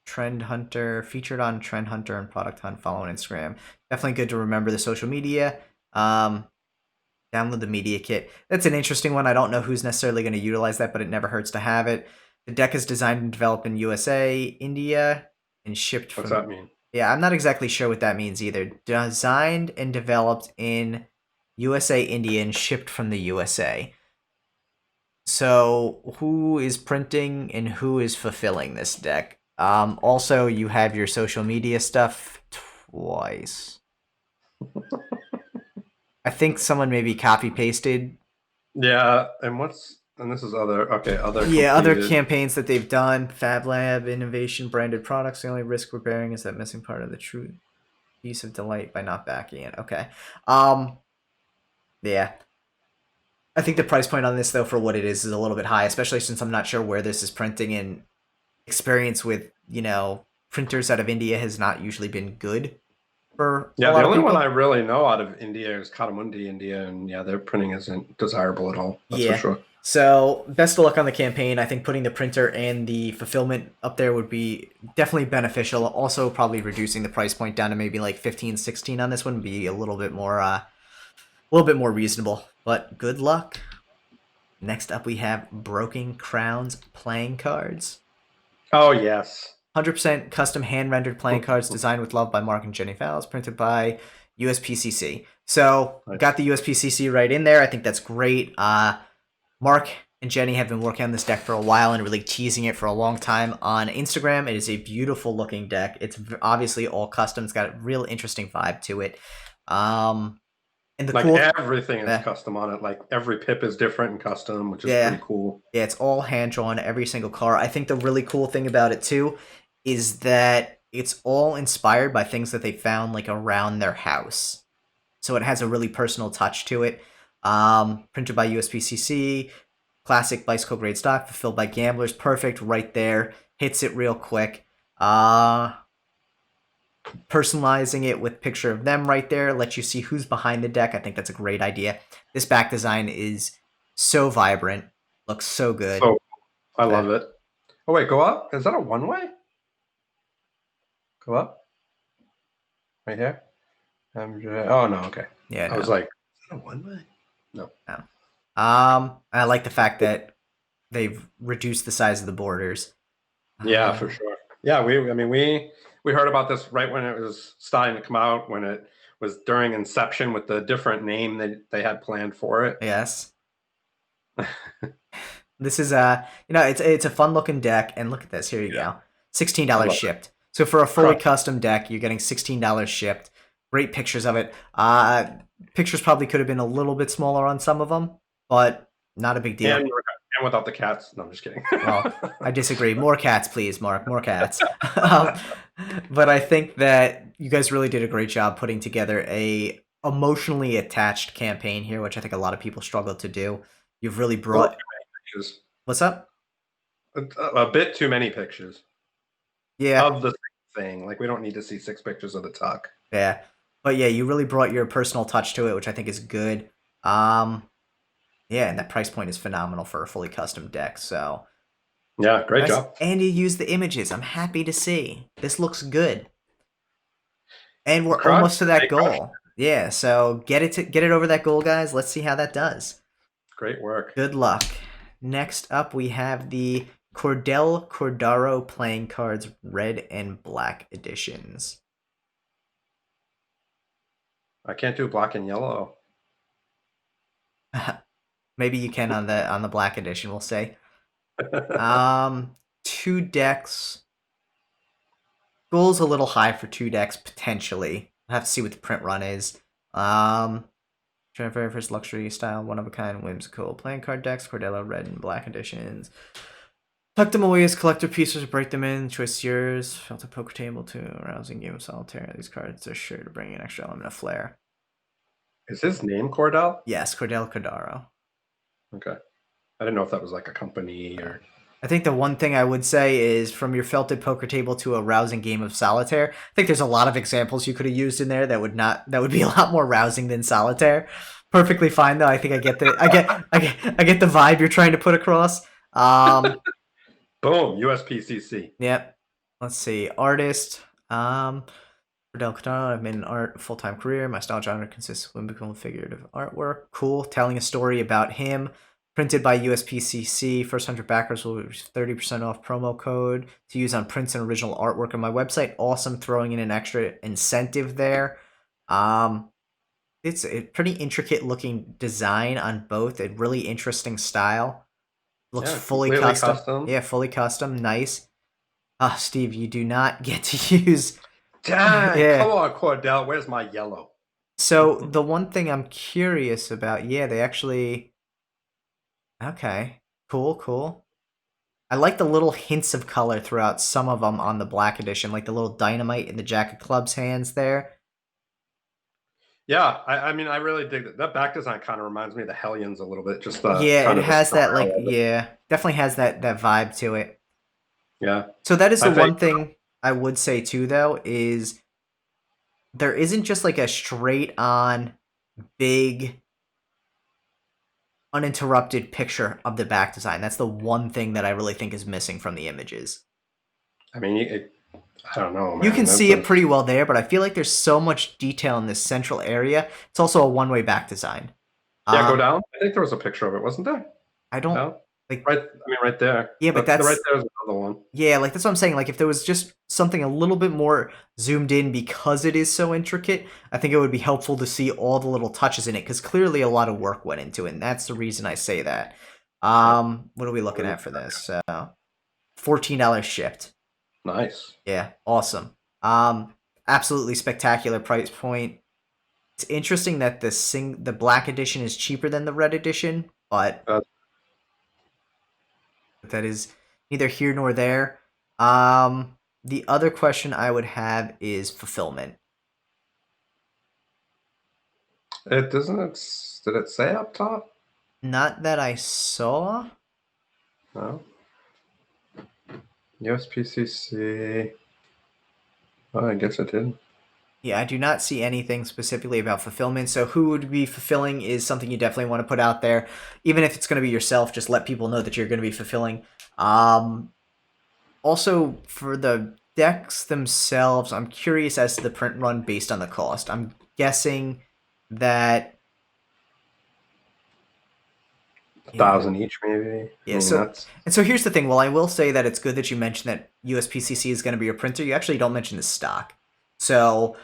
Trend Hunter, featured on Trend Hunter and Product Hunt, follow on Instagram. Definitely good to remember the social media. Download the media kit. That's an interesting one. I don't know who's necessarily going to utilize that, but it never hurts to have it. The deck is designed and developed in USA, India, and shipped from... What's that mean? Yeah, I'm not exactly sure what that means either. Designed and developed in USA, India, and shipped from the USA. So who is printing and who is fulfilling this deck? Also, you have your social media stuff twice. I think someone maybe copy pasted. Yeah, and this is other Yeah, other completed. campaigns that they've done. Fab Lab, innovation, branded products. The only risk we're bearing is that missing part of the true piece of delight by not backing it. Okay. Yeah. I think the price point on this, though, for what it is a little bit high, especially since I'm not sure where this is printing, and experience with, printers out of India has not usually been good for a Yeah, the lot of only one people. I really know out of India is Katamundi, India, and yeah, their printing isn't desirable at all. That's for Yeah. sure. So, best of luck on the campaign. I think putting the printer and the fulfillment up there would be definitely beneficial. Also, probably reducing the price point down to maybe like 15, 16 on this one would be a little bit more reasonable. But good luck. Next up, we have Broken Crowns playing cards. Oh yes. 100% custom hand-rendered playing cards designed with love by Mark and Jenny Fowles, printed by USPCC. So, got the USPCC right in there. I think that's great. Mark and Jenny have been working on this deck for a while and really teasing it for a long time on Instagram. It is a beautiful looking deck. It's obviously all custom. It's got a real interesting vibe to it. And the Like cool, everything is custom on it. Like every pip is different and custom, which is pretty cool. Yeah, it's all hand drawn, every single car. I think the really cool thing about it too is that it's all inspired by things that they found like around their house. So it has a really personal touch to it. Printed by USPCC, classic bicycle grade stock, fulfilled by gamblers. Perfect right there. Hits it real quick. Personalizing it with picture of them right there lets you see who's behind the deck. I think that's a great idea. This back design is so vibrant, looks so good. So I love it. Oh wait, go up. Is that a one way? Go up. Right here. Oh no, okay. Yeah, I was like, is that a one way? No. I like the fact that they've reduced the size of the borders. Yeah, for sure. Yeah, we heard about this right when it was starting to come out, when it was during inception with the different name that they had planned for it. Yes. This is it's a fun looking deck, and look at this. Here you go. $16 shipped. It. So for a fully custom deck, you're getting $16 shipped. Great pictures of it. Pictures probably could have been a little bit smaller on some of them, but not a big deal. And without the cats. No, I'm just kidding. Well, I disagree. More cats, please, Mark. More cats. But I think that you guys really did a great job putting together a emotionally attached campaign here, which I think a lot of people struggle to do. You've really brought. What's up? A bit too many pictures. Yeah. Of the thing. Like, we don't need to see 6 pictures of the tuck. Yeah. But yeah, you really brought your personal touch to it, which I think is good. Yeah, and that price point is phenomenal for a fully custom deck. So yeah, great job. And you use the images. I'm happy to see. This looks good. And we're almost to that goal. Yeah, so get it over that goal, guys. Let's see how that does. Great work. Good luck. Next up, we have the Cordell Cadarro playing cards, red and black editions. I can't do black and yellow. Maybe you can on the black edition, we'll say. 2 decks. Goal's a little high for 2 decks, potentially. I'll have to see what the print run is. Very first luxury style, one of a kind, whimsical playing card decks, Cordell red and black editions. Tuck them away as collector pieces, break them in, choice yours. Felt a poker table too, arousing game of solitaire. These cards are sure to bring an extra element of flair. Is his name Cordell? Yes, Cordell Cadarro. Okay. I didn't know if that was like a company or... I think the one thing I would say is from your felted poker table to a rousing game of solitaire. I think there's a lot of examples you could have used in there that would be a lot more rousing than solitaire. Perfectly fine though. I think I get the vibe you're trying to put across. Boom, USPCC. Yep. Let's see. Artist. Cordell Cadarro. I've made an art full-time career. My style genre consists of whimsical and figurative artwork. Cool. Telling a story about him. Printed by USPCC. First 100 backers will receive 30% off promo code to use on prints and original artwork on my website. Awesome, throwing in an extra incentive there. It's a pretty intricate looking design on both. A really interesting style. Looks fully custom. Yeah, fully custom. Nice. Steve, you do not get to use... Dang, come on, Cordell. Where's my yellow? So the one thing I'm curious about, yeah, they actually. Okay, cool, cool. I like the little hints of color throughout some of them on the Black Edition, like the little dynamite in the Jack of Clubs hands there. Yeah, I mean, I really dig that. That back design kind of reminds me of the Hellions a little bit, just the Yeah, it kind of the has that style like of it. yeah, definitely has that vibe to it. Yeah, So that is I the think one thing I would say too though is there isn't just like a straight on big uninterrupted picture of the back design. That's the one thing that I really think is missing from the images. I mean, I don't know, You can man. see it pretty well there, but I feel like there's so much detail in this central area. It's also a one-way back design. Yeah, go Um, down. I think there was a picture of it, wasn't there? I don't No, like right. I mean, right there. yeah, but The right that's there's another one. yeah, like that's what I'm saying. Like if there was just something a little bit more zoomed in because it is so intricate, I think it would be helpful to see all the little touches in it because clearly a lot of work went into it, and that's the reason I say that. Yeah. What are we looking at for this? $14 shipped. Nice. Yeah, awesome. Absolutely spectacular price point. It's interesting that the black edition is cheaper than the red edition, but Uh, that is neither here nor there. The other question I would have is fulfillment. it doesn't. Did it say up top? Not that I saw. No. USPCC. Oh, I guess it did. Yeah, I do not see anything specifically about fulfillment. So who would be fulfilling is something you definitely want to put out there. Even if it's going to be yourself, just let people know that you're going to be fulfilling. Also, for the decks themselves, I'm curious as to the print run based on the cost. I'm guessing that yeah, 1,000 each, maybe. I yeah. mean, So that's and so here's the thing. Well, I will say that it's good that you mentioned that USPCC is going to be your printer. You actually don't mention the stock. So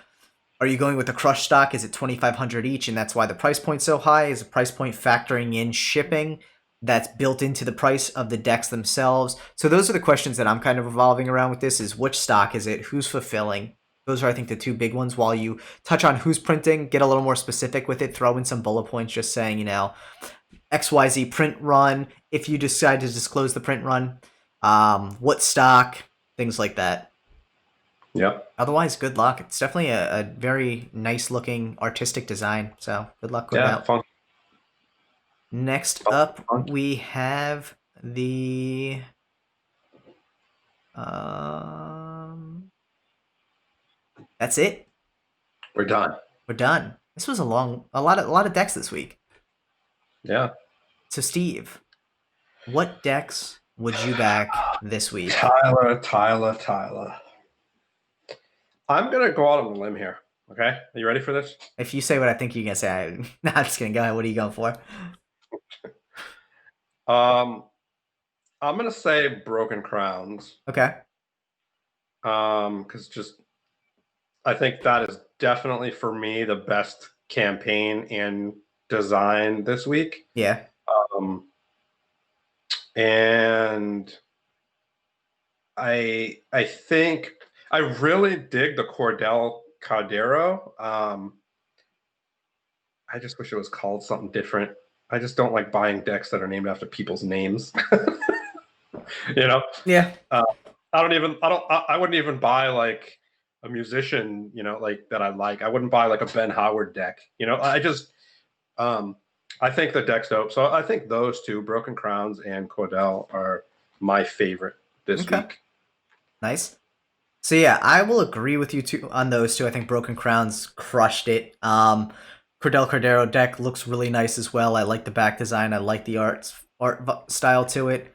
are you going with the crush stock? Is it 2,500 each, and that's why the price point's so high? Is the price point factoring in shipping that's built into the price of the decks themselves? So those are the questions that I'm kind of revolving around with this: is which stock is it? Who's fulfilling? Those are, I think, the two big ones. While you touch on who's printing, get a little more specific with it. Throw in some bullet points, just saying, XYZ print run. If you decide to disclose the print run, what stock, things like that. yep. Otherwise, good luck. It's definitely a very nice looking artistic design. So good luck, Yeah, Cordell. fun, Next fun, up, fun. we have the um. That's it. We're done. We're done. This was a lot of decks this week. Yeah. So Steve, what decks would you back this week? Tyler. I'm gonna go out on a limb here. Okay, are you ready for this? If you say what I think you're gonna say, nah, I'm just kidding. Go ahead. What are you going for? Um, I'm gonna say Broken Crowns. Okay. Because just I think that is definitely for me the best campaign and design this week. Yeah. Um, and I think I really dig the Cordell Cadarro. I just wish it was called something different. I just don't like buying decks that are named after people's names. you know, Yeah. I wouldn't even buy like a musician, like that I like. I wouldn't buy like a Ben Howard deck. I think the deck's dope. So I think those two, Broken Crowns and Cordell, are my favorite this Okay. week. Nice. So yeah, I will agree with you two on those two. I think Broken Crowns crushed it. Cordell Cadarro deck looks really nice as well. I like the back design. I like the style to it.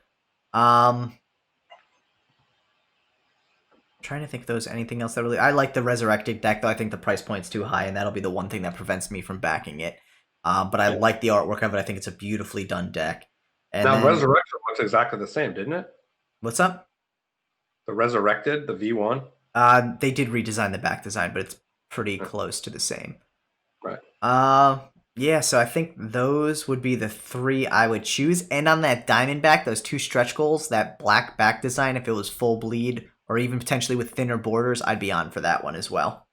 Trying to think if there's anything else that really I like the Resurrected deck though. I think the price point's too high, and that'll be the one thing that prevents me from backing it. But I Yeah. like the artwork of it. I think it's a beautifully done deck. And Now then Resurrection looks exactly the same, didn't it? what's up? The Resurrected, the V1. They did redesign the back design, but it's pretty close to the same. Right. Yeah, so I think those would be the three I would choose. And on that Diamondback, those two stretch goals, that black back design, if it was full bleed or even potentially with thinner borders, I'd be on for that one as well.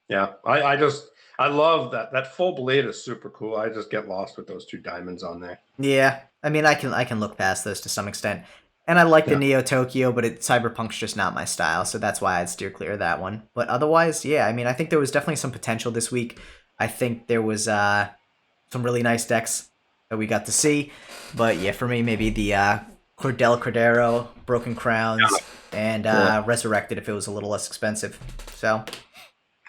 Yeah. I love that full blade is super cool. I just get lost with those two diamonds on there. Yeah, I mean, I can look past those to some extent, and I like the Yeah. Neotokyo, but Cyberpunk's just not my style, so that's why I'd steer clear of that one. But otherwise, yeah, I mean, I think there was definitely some potential this week. I think there was some really nice decks that we got to see, but yeah, for me, maybe the Cordell Cadarro, Broken Crowns, and Resurrected if it was a little less expensive. So.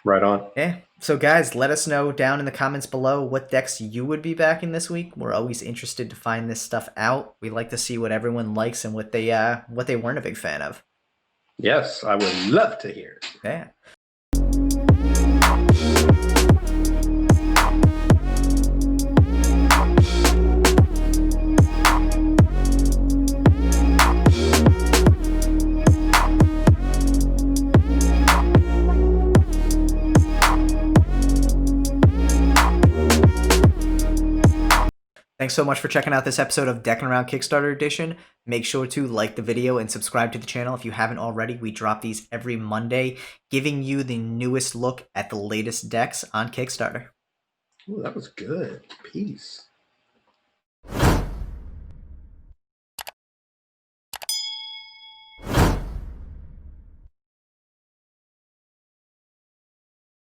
Right on. Yeah. So, guys, let us know down in the comments below what decks you would be backing this week. We're always interested to find this stuff out. We like to see what everyone likes and what they weren't a big fan of. Yes, I would love to hear it. Yeah. Thanks so much for checking out this episode of Deckin Around Kickstarter Edition. Make sure to like the video and subscribe to the channel if you haven't already. We drop these every Monday, giving you the newest look at the latest decks on Kickstarter. Ooh, that was good. Peace.